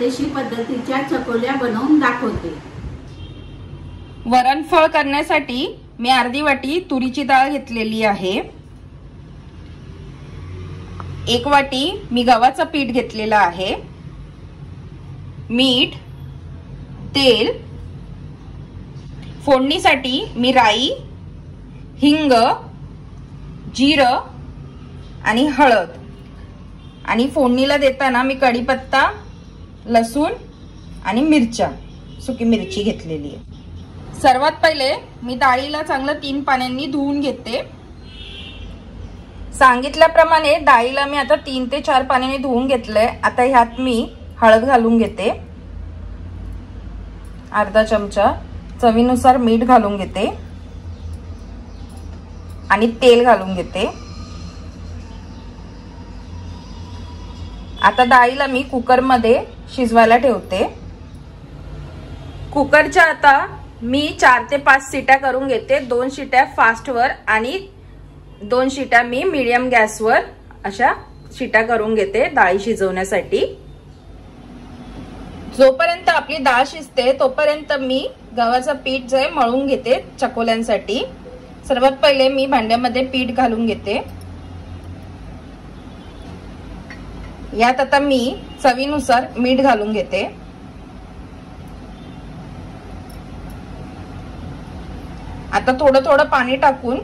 खानदेशी पद्धतीच्या चकोल्या बनवून दाखवते। वरणफळ करण्यासाठी मी अर्धी वाटी तुरीची डाळ घेतलेली आहे। 1 वाटी मी गव्हाचं पीठ घेतलेलं आहे। मीठ, तेल, फोडणीसाठी मी राई, हिंग, जिरं आणि हळद, आणि फोडणीला देताना मी कढीपत्ता, लसूण आणि मिरच्या, सुकी मिरची घेतलेली आहे। सर्वात पहिले मी डाळीला चांगलं 3 पाण्यांनी धुवून घेते। सांगितल्याप्रमाणे डाळीला मी आता 3 ते 4 पाण्याने धुवून घेतलंय। आता ह्यात मी हळद घालून घेते, अर्धा चमचा, चवीनुसार मीठ घालून घेते आणि तेल घालून घेते। आता डाळीला मी कुकरमध्ये शिजवायला ठेवते। कुकरच्या आता मी 4 ते 5 शिट्या करून घेते। 2 शिट्या फास्टवर आणि 2 शिट्या मी मीडियम गॅसवर अशा शिट्या करून घेते डाळ शिजवण्यासाठी। जोपर्यंत आपली डाळ शिजते तोपर्यंत मी गव्हाचं पीठ जे मळून घेते चकोल्यांसाठी। सर्वात पहिले मी भांड्यामध्ये पीठ घालून घेते। यात आता मी चवीनुसार मीठ घालून घेते। आता थोडं थोडं पाणी टाकून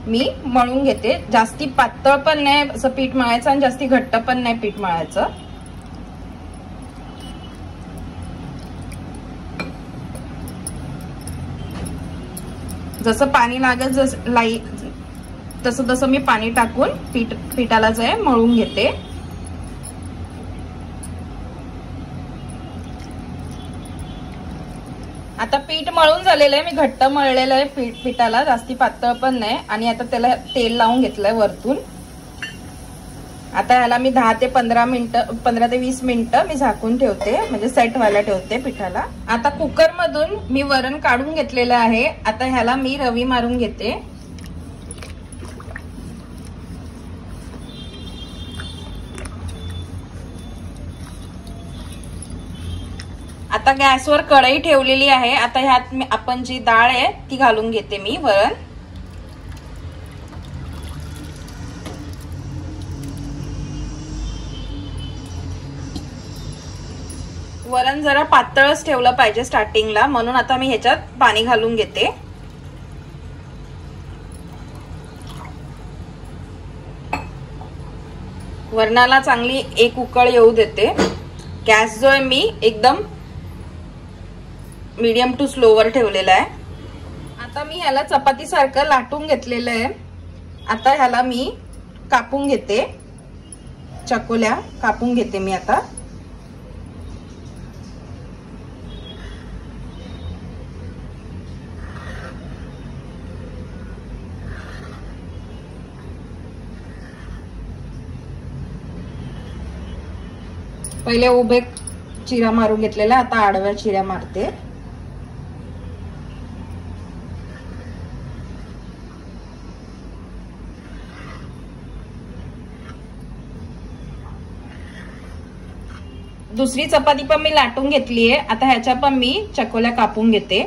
मी मळून घेते। जास्ती पातळ पण नाही असं पीठ मळायचं आणि जास्ती घट्ट पण नाही पीठ मळायचं। जसं पाणी लागत तसं तसं मी पाणी टाकून पिठाला जे मळून घेते। आता पीठ मळून झालेलं आहे, मी घट्ट मळलेलं आहे पिठाला, जास्ती पातळ पण नाही। आणि आता त्याला तेल लावून घेतलंय वरतून। आता ह्याला मी 10 ते 15 ते 20 मिनिटं मी झाकून ठेवते, म्हणजे सेट व्हायला ठेवते पिठाला। आता कुकर मधून मी वरण काढून घेतलेलं आहे। आता ह्याला मी रवी मारून घेते। आता गॅसवर कढई ठेवलेली आहे। आता ह्यात आपण जी डाळ आहे ती घालून घेते मी वरण। वरण जरा पातळच ठेवलं पाहिजे स्टार्टिंगला, म्हणून आता मी ह्याच्यात पाणी घालून घेते। वरणाला चांगली एक उकळ येऊ देते। गॅस जो आहे मी एकदम मीडियम टू स्लोवर ठेवलेला आहे। आता मी ह्याला चपाती सारखं लाटून घेतलेलं आहे। आता ह्याला मी कापून घेते, चकोल्या कापून घेते मी आता। पहिले उभे चिरा मारून घेतलेला, आता आडव्या चिऱ्या मारते। दुसरी चपाती पण मी लाटून घेतली आहे। आता ह्याच्या पण मी चकोल्या कापून घेते।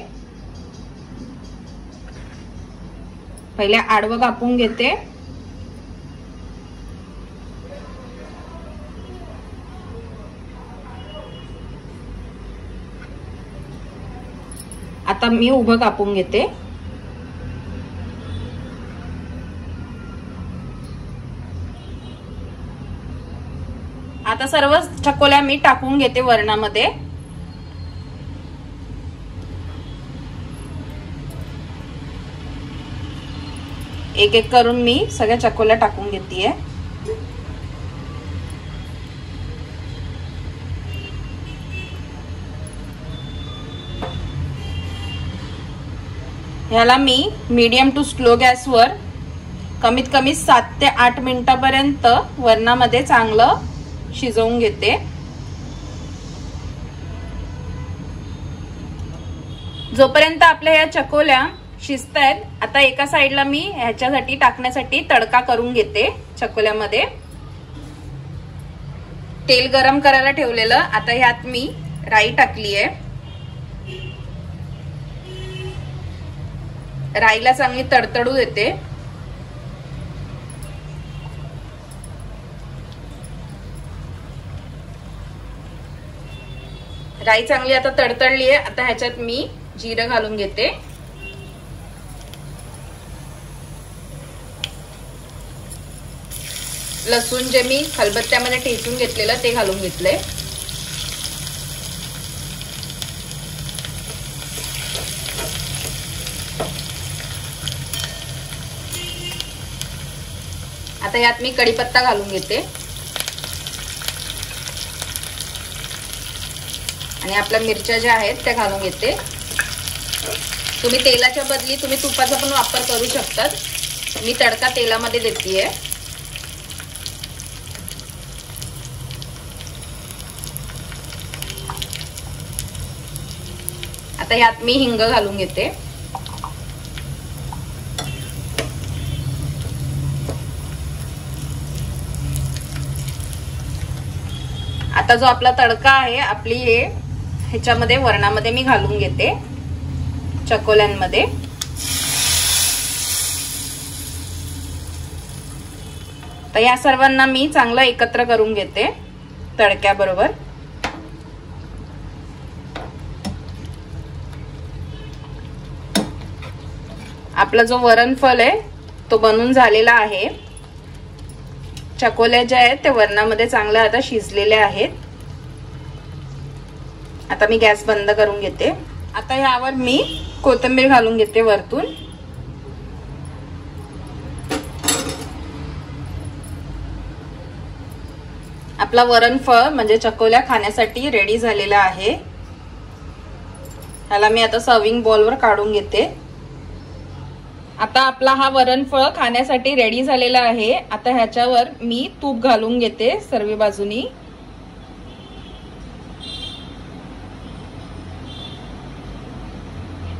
पहिले आडवं कापून घेते, आता मी उभं कापून घेते। आता सर्व चकोल्या मी टाकून घेते वरणामध्ये। एक एक करून मी सगळ्या चकोल्या टाकून घेतेय। ह्याला मी मीडियम टू स्लो गॅसवर कमीत कमी 7 ते 8 मिनिटांपर्यंत वरणामध्ये चांगलं शिजवून घेते। जोपर्यंत आपल्या या चकोल्या शिजतायत, आता एका साइडला मी ह्याच्यासाठी टाकण्यासाठी तडका करून घेते चकोल्यामध्ये। तेल गरम करायला ठेवलेलं. आता ह्यात मी राई टाकली आहे. राईला चांगली तडतडू देते. राई चांगली आता तडतडली आहे. आता ह्याच्यात मी जिरं घालून घेते. लसूण जे मी खलबत्त्यामध्ये ठेचून घेतलेलं ते घालून घेतले. आता यात मी कढीपत्ता घालून घेते आणि आपल्या मिरच्या ज्या आहेत त्या घालून घेते. तुम्ही तेलाच्या बदली तुम्ही तुपाचा पण वापर करू शकतात. मी तडका तेलामध्ये देतेय. आता यात मी हिंग घालून घेते. आता जो आपला तडका आहे आपली ह्याच्यामध्ये वरणामध्ये मी घालून घेते, चकोल्यांमध्ये. तर या सर्वांना मी चांगलं एकत्र करून घेते तडक्याबरोबर. आपला जो वरणफल आहे तो बनून झालेला आहे. चकोल्या ज्या आहेत त्या वरणामध्ये चांगल्या आता शिजलेल्या आहेत. आता मी गॅस बंद करून घेते. आता यावर मी कोथिंबीर घालून घेते वरतून. आपला वरणफळ म्हणजे चकोल्या खाण्यासाठी रेडी झालेला आहे. ह्याला मी आता सर्विंग बाउलवर काढून घेते. आता आपला हा वरणफळ खाण्यासाठी रेडी झालेला आहे. आता ह्याच्यावर मी तूप घालून घेते सर्व बाजूनी.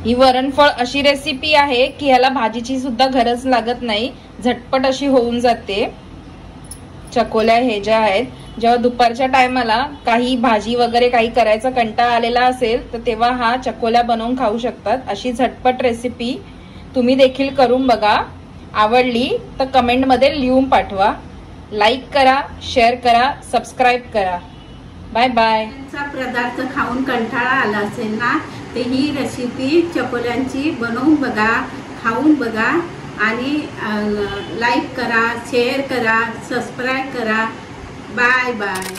ही वरणफळ अशी रेसिपी आहे की ह्याला भाजीची सुद्धा गरज लागत नाही, झटपट अशी होऊन जाते. चकोल्या हे ज्या आहेत, जेव्हा दुपारच्या टायमाला काही भाजी वगैरे काही करायचा कंटाळा आलेला असेल तर तेव्हा हा चकोल्या बनवून खाऊ शकतात. अशी झटपट रेसिपी तुम्ही देखील करून बघा. आवडली तर कमेंट मध्ये लिहून पाठवा. लाईक करा, शेअर करा, सबस्क्राईब करा. Bye bye. पदार्थ खाऊन कंटाळा आला असेल ना, तर ही रेसिपी चकोल्यांची बनवून बघा, खाऊन बघा आणि लाईक करा, शेअर करा, सबस्क्राईब करा. Bye bye.